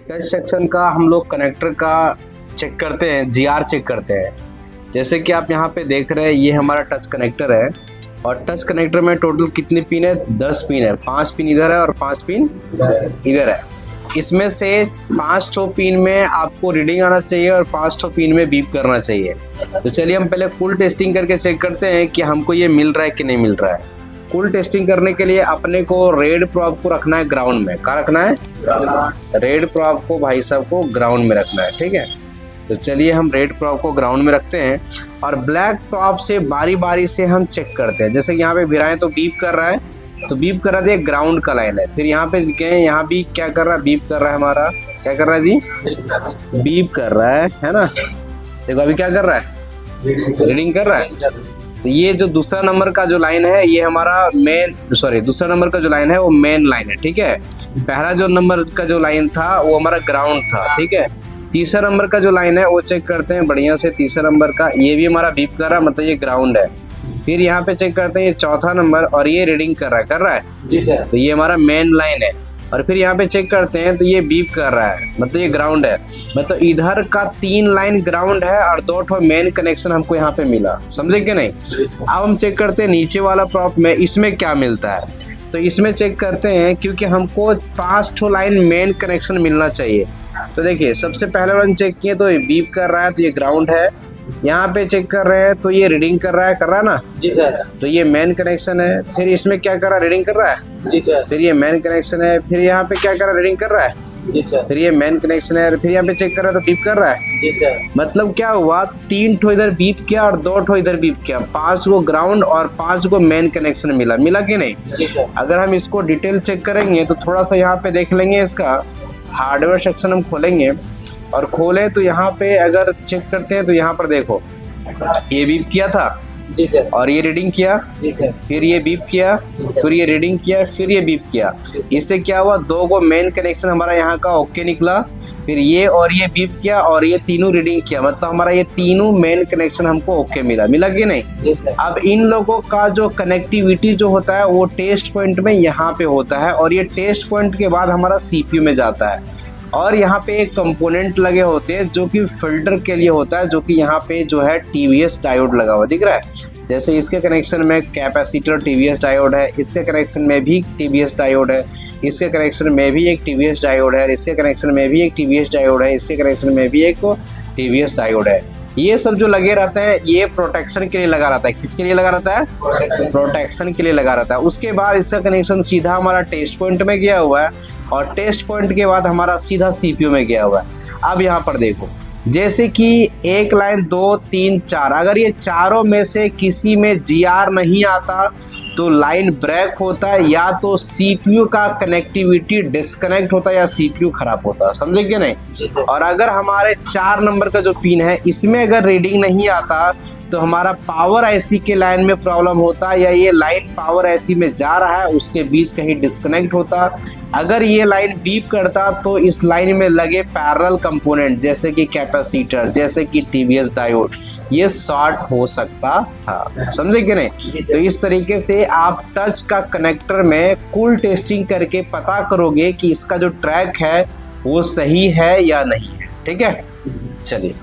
Touch section का हम लोग कनेक्टर का चेक करते हैं, जीआर चेक करते हैं। जैसे कि आप यहाँ पे देख रहे हैं, ये हमारा टच कनेक्टर है और टच कनेक्टर में टोटल कितने पिन है? 10 पिन है। 5 पिन इधर है और 5 पिन इधर है। इसमें से 5 ठो पिन में आपको रीडिंग आना चाहिए और 5 ठो पिन में बीप करना चाहिए। तो चलिए हम पहले फुल टेस्टिंग करके चेक करते हैं कि हमको ये मिल रहा है कि नहीं मिल रहा है। फुल टेस्टिंग करने के लिए अपने को रेड प्रॉब को रखना है ग्राउंड में। कहाँ रखना है? रेड प्रॉब को भाई साहब को ग्राउंड में रखना है, ठीक है। तो चलिए हम रेड प्रॉब को ग्राउंड में रखते हैं और ब्लैक प्रॉब से बारी बारी से हम चेक करते हैं। जैसे यहाँ पे भिराएं तो बीप कर रहा है, तो बीप कर रहा है, ग्राउंड का लाइन है। फिर यहाँ पे गए, यहाँ भी क्या कर रहा है? बीप कर रहा है। हमारा क्या कर रहा है जी? बीप कर रहा है ना। देखो अभी क्या कर रहा है? रीडिंग कर रहा है। तो ये जो दूसरा नंबर का जो लाइन है, ये हमारा दूसरा नंबर का जो लाइन है वो मेन लाइन है, ठीक है। पहला जो नंबर का जो लाइन था वो हमारा ग्राउंड था, ठीक है। तीसरा नंबर का जो लाइन है वो चेक करते हैं बढ़िया से। तीसरा नंबर का ये भी हमारा बीप कर रहा है, मतलब ये ग्राउंड है। फिर यहाँ पे चेक करते हैं ये चौथा नंबर और ये रीडिंग कर रहा है जी सर। तो ये हमारा मेन लाइन है। और फिर यहाँ पे चेक करते हैं तो ये बीप कर रहा है, मतलब ये ग्राउंड है। मतलब इधर का 3 लाइन ग्राउंड है और 2 ठो मेन कनेक्शन हमको यहाँ पे मिला, समझे कि नहीं। अब हम चेक करते हैं नीचे वाला प्रॉप में इसमें क्या मिलता है। तो इसमें चेक करते हैं, क्योंकि हमको 5 ठो लाइन मेन कनेक्शन मिलना चाहिए। तो देखिए सबसे पहले वन चेक किए तो ये बीप कर रहा है, तो ये ग्राउंड है। यहाँ पे चेक कर रहे हैं तो ये रीडिंग कर रहा है ना जी सर। तो ये मेन कनेक्शन है। फिर इसमें क्या कर रहा है? रीडिंग कर रहा है जी सर। फिर ये मेन कनेक्शन है। फिर यहाँ पे क्या कर रहा है? रीडिंग कर रहा है जी सर। फिर ये मेन कनेक्शन है। फिर यहाँ पे चेक कर रहा है तो बीप कर रहा है जी सर। मतलब क्या हुआ? 3 ठो इधर बीप किया और 2 ठो इधर बीप किया। 5 को ग्राउंड और 5 को मेन कनेक्शन मिला कि नहीं? जी सर। अगर हम इसको डिटेल चेक करेंगे तो थोड़ा सा यहाँ पे देख लेंगे, इसका हार्डवेयर सेक्शन हम खोलेंगे और खोले तो यहाँ पे अगर चेक करते हैं तो यहाँ पर देखो ये बीप किया था जी सर। और ये रीडिंग किया, जी सर। फिर ये बीप किया, फिर ये रीडिंग किया, फिर ये बीप किया। इससे क्या हुआ? 2 को मेन कनेक्शन हमारा यहाँ का ओके निकला। फिर ये और ये बीप किया और ये तीनों रीडिंग किया, मतलब हमारा ये तीनों मेन कनेक्शन हमको ओके मिला कि नहीं? जी सर। अब इन लोगों का जो कनेक्टिविटी जो होता है वो टेस्ट पॉइंट में यहाँ पे होता है और ये टेस्ट पॉइंट के बाद हमारा सीपीयू में जाता है। और यहाँ पे एक कंपोनेंट लगे होते हैं जो कि फिल्टर के लिए होता है, जो कि यहाँ पे जो है टीवीएस डायोड लगा हुआ दिख रहा है। जैसे इसके कनेक्शन में कैपेसिटर टीवीएस डायोड है, इसके कनेक्शन में भी टीवीएस डायोड है, इसके कनेक्शन में भी एक टीवीएस डायोड है, इसके कनेक्शन में भी एक टीवीएस डायोड है, इसके कनेक्शन में भी एक टीवीएस डायोड है। ये सब जो लगे रहते हैं ये प्रोटेक्शन के लिए लगा रहता है। किसके लिए लगा रहता है? प्रोटेक्शन के लिए लगा रहता है। उसके बाद इसका कनेक्शन सीधा हमारा टेस्ट पॉइंट में गया हुआ है और टेस्ट पॉइंट के बाद हमारा सीधा सीपीयू में गया हुआ है। अब यहाँ पर देखो, जैसे कि एक लाइन 2 3 4, अगर ये चारों में से किसी में जीआर नहीं आता तो लाइन ब्रेक होता है, या तो सीपीयू का कनेक्टिविटी डिस्कनेक्ट होता है या सीपीयू खराब होता है, समझे क्या नहीं? और अगर हमारे 4 नंबर का जो पिन है इसमें अगर रीडिंग नहीं आता तो हमारा पावर आईसी के लाइन में प्रॉब्लम होता है, या ये लाइन पावर आईसी में जा रहा है उसके बीच कहीं डिस्कनेक्ट होता। अगर ये लाइन बीप करता तो इस लाइन में लगे पैरेलल कंपोनेंट जैसे कि कैपेसिटर, जैसे कि टीवीएस डायोड, ये शॉर्ट हो सकता था, समझे कि नहीं? तो इस तरीके से आप टच का कनेक्टर में कुल टेस्टिंग करके पता करोगे कि इसका जो ट्रैक है वो सही है या नहीं है, ठीक है। चलिए।